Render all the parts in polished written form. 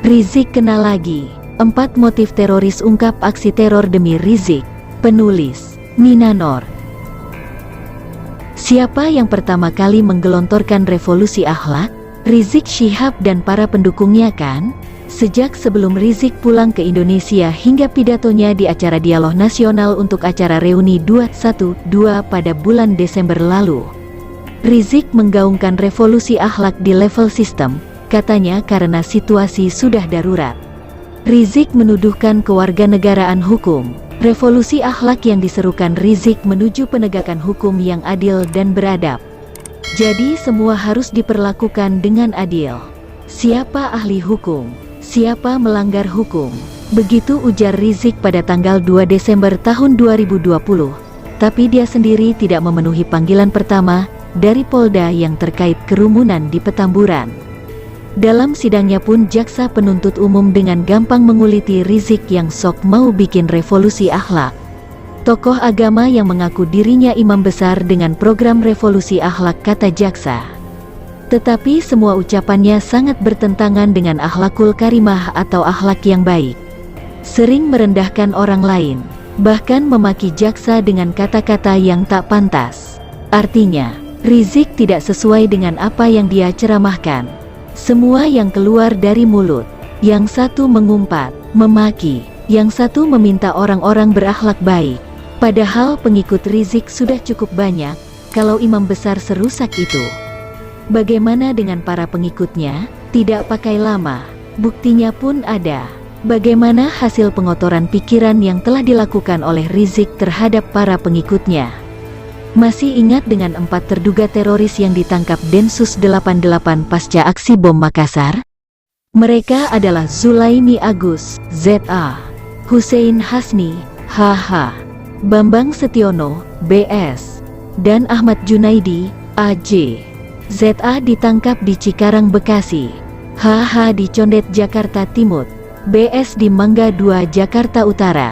Rizik kena lagi. 4 motif teroris ungkap aksi teror demi Rizik. Penulis Nina Noor. Siapa yang pertama kali menggelontorkan revolusi akhlak? Rizik Syihab dan para pendukungnya kan? Sejak sebelum Rizik pulang ke Indonesia hingga pidatonya di acara Dialog Nasional untuk acara Reuni 212 pada bulan Desember lalu, Rizik menggaungkan revolusi akhlak di level sistem, katanya karena situasi sudah darurat. Rizik menuduhkan kewarganegaraan hukum. Revolusi akhlak yang diserukan Rizik menuju penegakan hukum yang adil dan beradab. Jadi semua harus diperlakukan dengan adil. Siapa ahli hukum? Siapa melanggar hukum? Begitu ujar Rizik pada tanggal 2 Desember tahun 2020. Tapi dia sendiri tidak memenuhi panggilan pertama dari Polda yang terkait kerumunan di Petamburan. Dalam sidangnya pun jaksa penuntut umum dengan gampang menguliti Rizik yang sok mau bikin revolusi akhlak. Tokoh agama yang mengaku dirinya imam besar dengan program revolusi akhlak, kata jaksa. Tetapi semua ucapannya sangat bertentangan dengan akhlakul karimah atau akhlak yang baik. Sering merendahkan orang lain, bahkan memaki jaksa dengan kata-kata yang tak pantas. Artinya, Rizik tidak sesuai dengan apa yang dia ceramahkan. Semua yang keluar dari mulut, yang satu mengumpat, memaki, yang satu meminta orang-orang berakhlak baik. Padahal pengikut Rizik sudah cukup banyak, kalau imam besar serusak itu. Bagaimana dengan para pengikutnya? Tidak pakai lama, buktinya pun ada. Bagaimana hasil pengotoran pikiran yang telah dilakukan oleh Rizik terhadap para pengikutnya? Masih ingat dengan 4 terduga teroris yang ditangkap Densus 88 pasca aksi bom Makassar? Mereka adalah Zulaimi Agus, ZA, Hussein Hasni, HH, Bambang Setiono, BS, dan Ahmad Junaidi, AJ. ZA ditangkap di Cikarang, Bekasi, HH di Condet, Jakarta Timur, BS di Mangga 2, Jakarta Utara,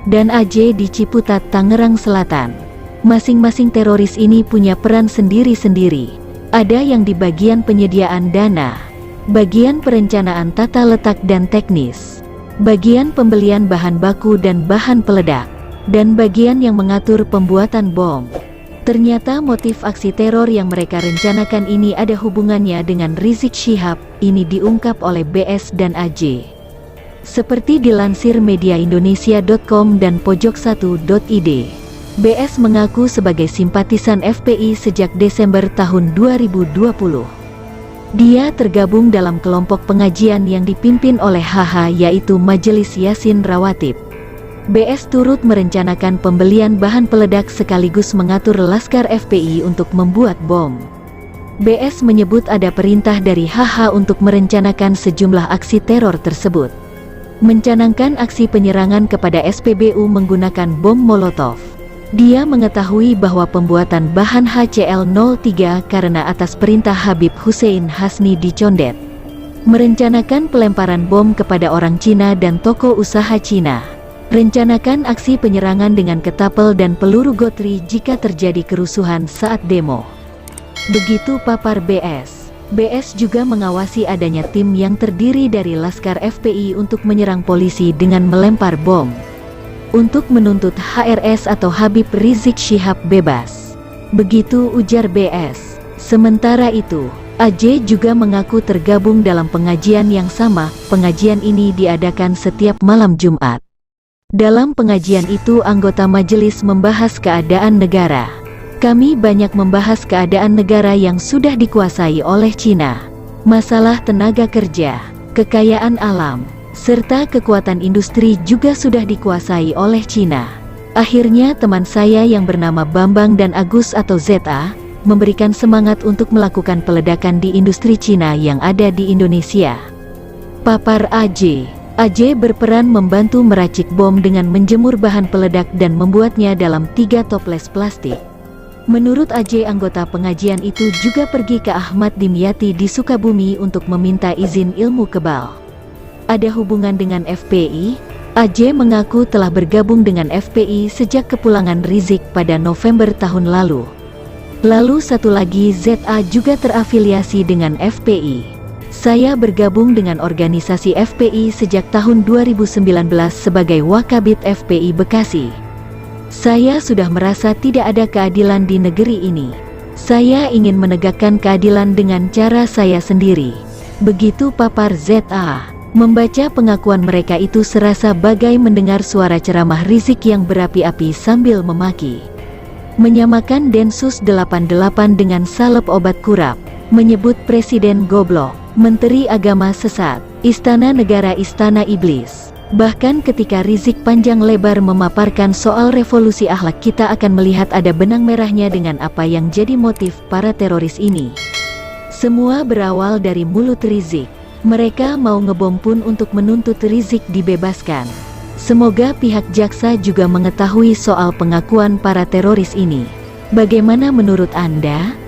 dan AJ di Ciputat, Tangerang Selatan. Masing-masing teroris ini punya peran sendiri-sendiri. Ada yang di bagian penyediaan dana, bagian perencanaan tata letak dan teknis, bagian pembelian bahan baku dan bahan peledak, dan bagian yang mengatur pembuatan bom. Ternyata motif aksi teror yang mereka rencanakan ini ada hubungannya dengan Rizik Syihab, ini diungkap oleh BS dan AJ. Seperti dilansir mediaindonesia.com dan pojok1.id, BS mengaku sebagai simpatisan FPI sejak Desember tahun 2020. Dia tergabung dalam kelompok pengajian yang dipimpin oleh HH, yaitu Majelis Yasin Rawatib. BS turut merencanakan pembelian bahan peledak sekaligus mengatur laskar FPI untuk membuat bom. BS menyebut ada perintah dari HH untuk merencanakan sejumlah aksi teror tersebut. Mencanangkan aksi penyerangan kepada SPBU menggunakan bom Molotov. Dia mengetahui bahwa pembuatan bahan HCl03 karena atas perintah Habib Hussein Hasni di Condet. Merencanakan pelemparan bom kepada orang Cina dan toko usaha Cina. Rencanakan aksi penyerangan dengan ketapel dan peluru gotri jika terjadi kerusuhan saat demo. Begitu papar BS. BS juga mengawasi adanya tim yang terdiri dari laskar FPI untuk menyerang polisi dengan melempar bom. Untuk menuntut HRS atau Habib Rizik Syihab bebas. Begitu ujar BS. Sementara itu, AJ juga mengaku tergabung dalam pengajian yang sama. Pengajian ini diadakan setiap malam Jumat. Dalam pengajian itu anggota majelis membahas keadaan negara. Kami banyak membahas keadaan negara yang sudah dikuasai oleh Cina. Masalah tenaga kerja, kekayaan alam, serta kekuatan industri juga sudah dikuasai oleh Cina. Akhirnya teman saya yang bernama Bambang dan Agus atau ZA, memberikan semangat untuk melakukan peledakan di industri Cina yang ada di Indonesia. Papar AJ. AJ berperan membantu meracik bom dengan menjemur bahan peledak dan membuatnya dalam 3 toples plastik. Menurut AJ, anggota pengajian itu juga pergi ke Ahmad Dimyati di Sukabumi untuk meminta izin ilmu kebal. Ada hubungan dengan FPI? AJ mengaku telah bergabung dengan FPI sejak kepulangan Rizik pada November tahun lalu. Lalu satu lagi, ZA juga terafiliasi dengan FPI. Saya bergabung dengan organisasi FPI sejak tahun 2019 sebagai Wakabit FPI Bekasi. Saya sudah merasa tidak ada keadilan di negeri ini. Saya ingin menegakkan keadilan dengan cara saya sendiri. Begitu papar ZA. Membaca pengakuan mereka itu serasa bagai mendengar suara ceramah Rizik yang berapi-api sambil memaki. Menyamakan Densus 88 dengan salep obat kurap. Menyebut Presiden goblok, Menteri Agama sesat, Istana Negara Istana Iblis. Bahkan ketika Rizik panjang lebar memaparkan soal revolusi akhlak, kita akan melihat ada benang merahnya dengan apa yang jadi motif para teroris ini. Semua berawal dari mulut Rizik. Mereka mau ngebom pun untuk menuntut Rizik dibebaskan. Semoga pihak jaksa juga mengetahui soal pengakuan para teroris ini. Bagaimana menurut Anda?